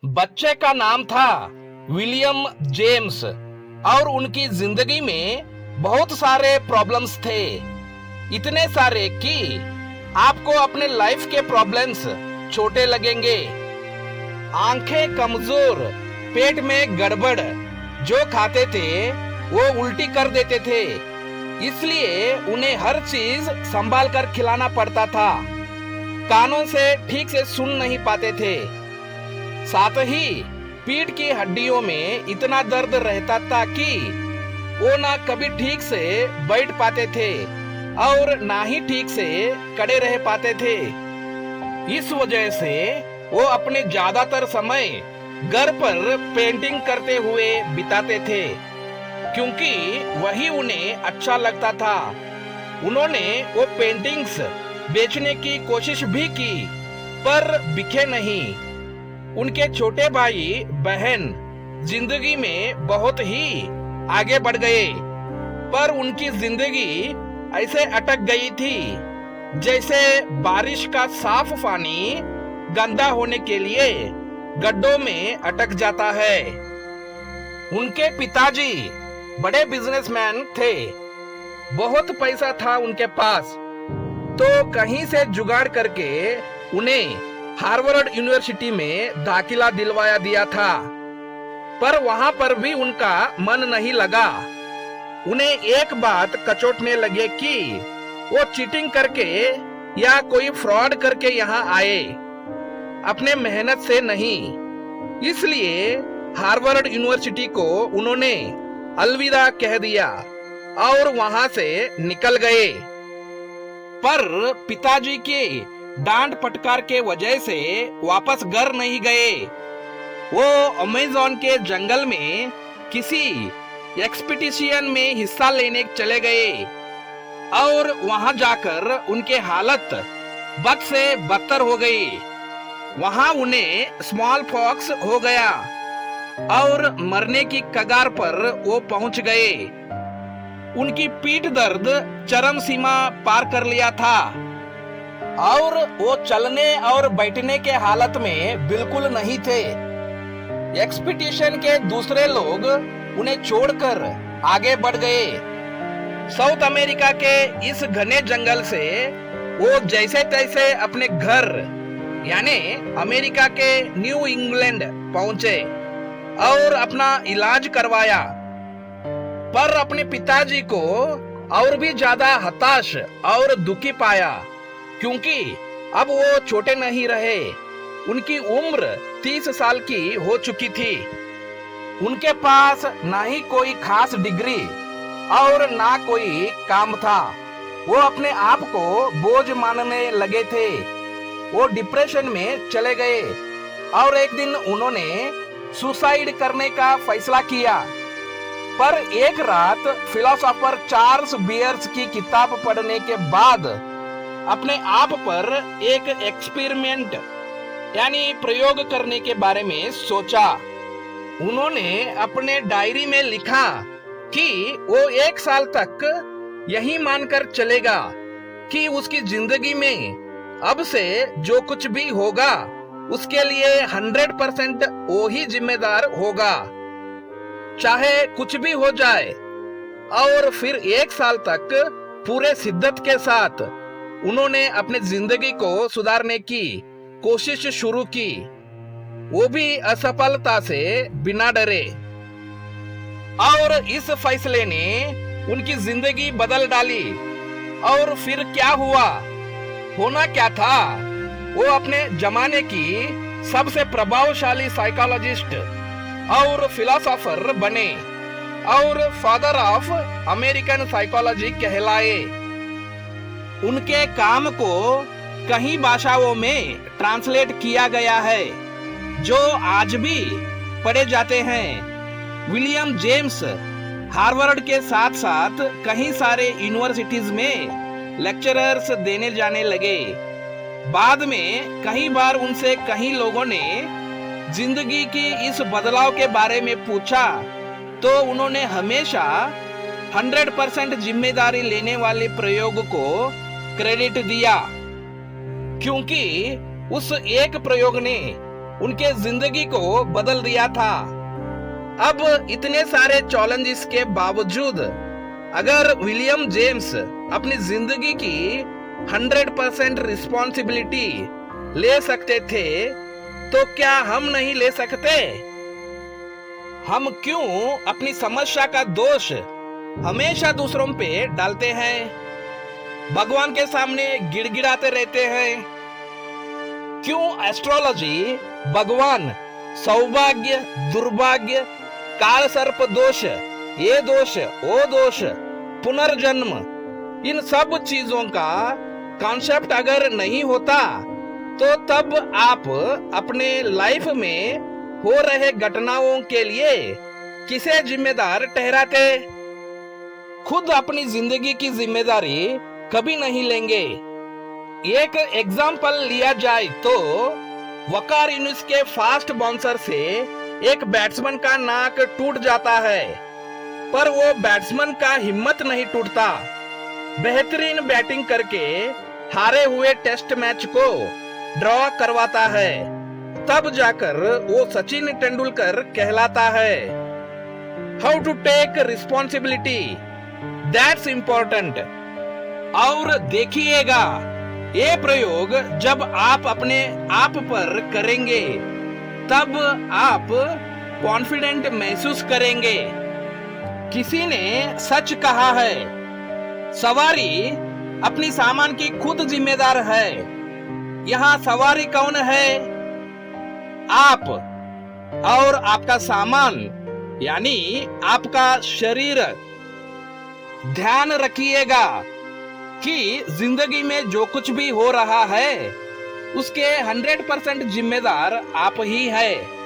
बच्चे का नाम था विलियम जेम्स और उनकी जिंदगी में बहुत सारे प्रॉब्लम्स थे। इतने सारे कि आपको अपने लाइफ के प्रॉब्लम्स छोटे लगेंगे। आंखें कमजोर, पेट में गड़बड़, जो खाते थे वो उल्टी कर देते थे, इसलिए उन्हें हर चीज संभाल कर खिलाना पड़ता था। कानों से ठीक से सुन नहीं पाते थे। साथ ही पीठ की हड्डियों में इतना दर्द रहता था कि वो ना कभी ठीक से बैठ पाते थे और ना ही ठीक से खड़े रह पाते थे। इस वजह से वो अपने ज्यादातर समय घर पर पेंटिंग करते हुए बिताते थे, क्योंकि वही उन्हें अच्छा लगता था। उन्होंने वो पेंटिंग्स बेचने की कोशिश भी की, पर बिके नहीं। उनके छोटे भाई बहन जिंदगी में बहुत ही आगे बढ़ गए, पर उनकी जिंदगी ऐसे अटक गई थी जैसे बारिश का साफ पानी गंदा होने के लिए गड्ढों में अटक जाता है। उनके पिताजी बड़े बिजनेसमैन थे, बहुत पैसा था उनके पास, तो कहीं से जुगाड़ करके उन्हें हार्वर्ड यूनिवर्सिटी में दाखिला दिलवाया दिया था। पर वहां पर भी उनका मन नहीं लगा। उन्हें एक बात कचोटने लगे कि वो चीटिंग करके या कोई फ्रॉड करके यहाँ आए, अपने मेहनत से नहीं। इसलिए हार्वर्ड यूनिवर्सिटी को उन्होंने अलविदा कह दिया और वहां से निकल गए। पर पिताजी के डांट फटकार के वजह से वापस घर नहीं गए। वो अमेज़न के जंगल में किसी एक्सपीडिशन में हिस्सा लेने चले गए और वहां जाकर उनके हालत बद से बदतर हो गई। वहां उन्हें स्मॉल पॉक्स हो गया और मरने की कगार पर वो पहुंच गए। उनकी पीठ दर्द चरम सीमा पार कर लिया था और वो चलने और बैठने के हालत में बिल्कुल नहीं थे। एक्सपीडिशन के दूसरे लोग उन्हें छोड़कर आगे बढ़ गए। साउथ अमेरिका के इस घने जंगल से वो जैसे तैसे अपने घर यानी अमेरिका के न्यू इंग्लैंड पहुंचे और अपना इलाज करवाया। पर अपने पिताजी को और भी ज्यादा हताश और दुखी पाया, क्योंकि अब वो छोटे नहीं रहे। उनकी उम्र 30 साल की हो चुकी थी। उनके पास ना ही कोई खास डिग्री और ना कोई काम था। वो अपने आप को बोझ मानने लगे थे। वो डिप्रेशन में चले गए और एक दिन उन्होंने सुसाइड करने का फैसला किया। पर एक रात फिलोसोफर चार्ल्स बियर्स की किताब पढ़ने के बाद अपने आप पर एक एक्सपेरिमेंट यानी प्रयोग करने के बारे में सोचा। उन्होंने अपने डायरी में लिखा कि वो 1 साल तक यही मानकर चलेगा कि उसकी जिंदगी में अब से जो कुछ भी होगा उसके लिए 100% वो ही जिम्मेदार होगा, चाहे कुछ भी हो जाए। और फिर 1 साल तक पूरे शिद्दत के साथ उन्होंने अपनी जिंदगी को सुधारने की कोशिश शुरू की, वो भी असफलता से बिना डरे। और इस फैसले ने उनकी जिंदगी बदल डाली। और फिर क्या हुआ, होना क्या था, वो अपने जमाने की सबसे प्रभावशाली साइकोलॉजिस्ट और फिलोसोफर बने और फादर ऑफ अमेरिकन साइकोलॉजी कहलाए। उनके काम को कई भाषाओं में ट्रांसलेट किया गया है, जो आज भी पढ़े जाते हैं। विलियम जेम्स हार्वर्ड के साथ साथ कई सारे यूनिवर्सिटीज में लेक्चरर्स देने जाने लगे। बाद में कई बार उनसे कई लोगों ने जिंदगी की इस बदलाव के बारे में पूछा, तो उन्होंने हमेशा 100% जिम्मेदारी लेने वाले प्रयोग को क्रेडिट दिया, क्योंकि उस एक प्रयोग ने उनके जिंदगी को बदल दिया था। अब इतने सारे चैलेंजेस के बावजूद अगर विलियम जेम्स अपनी जिंदगी की 100% रिस्पॉन्सिबिलिटी ले सकते थे तो क्या हम नहीं ले सकते? हम क्यों अपनी समस्या का दोष हमेशा दूसरों पे डालते हैं, भगवान के सामने गिड़गिड़ाते रहते हैं? क्यों एस्ट्रोलॉजी भगवान सौभाग्य, दुर्भाग्य, काल सर्प दोष, ये दोष, वो दोष, पुनर्जन्म, इन सब चीजों का कॉन्सेप्ट अगर नहीं होता तो तब आप अपने लाइफ में हो रहे घटनाओं के लिए किसे जिम्मेदार ठहराते? खुद अपनी जिंदगी की जिम्मेदारी कभी नहीं लेंगे। एक एग्जाम्पल लिया जाए तो वकार यूनिस के फास्ट बाउंसर से एक बैट्समैन का नाक टूट जाता है, पर वो बैट्समैन का हिम्मत नहीं टूटता। बेहतरीन बैटिंग करके हारे हुए टेस्ट मैच को ड्रॉ करवाता है, तब जाकर वो सचिन तेंदुलकर कहलाता है। How to take responsibility, that's important. और देखिएगा, ये प्रयोग जब आप अपने आप पर करेंगे तब आप कॉन्फिडेंट महसूस करेंगे। किसी ने सच कहा है, सवारी अपनी सामान की खुद जिम्मेदार है। यहाँ सवारी कौन है? आप और आपका सामान, यानी आपका शरीर। ध्यान रखिएगा कि जिंदगी में जो कुछ भी हो रहा है उसके 100% जिम्मेदार आप ही है।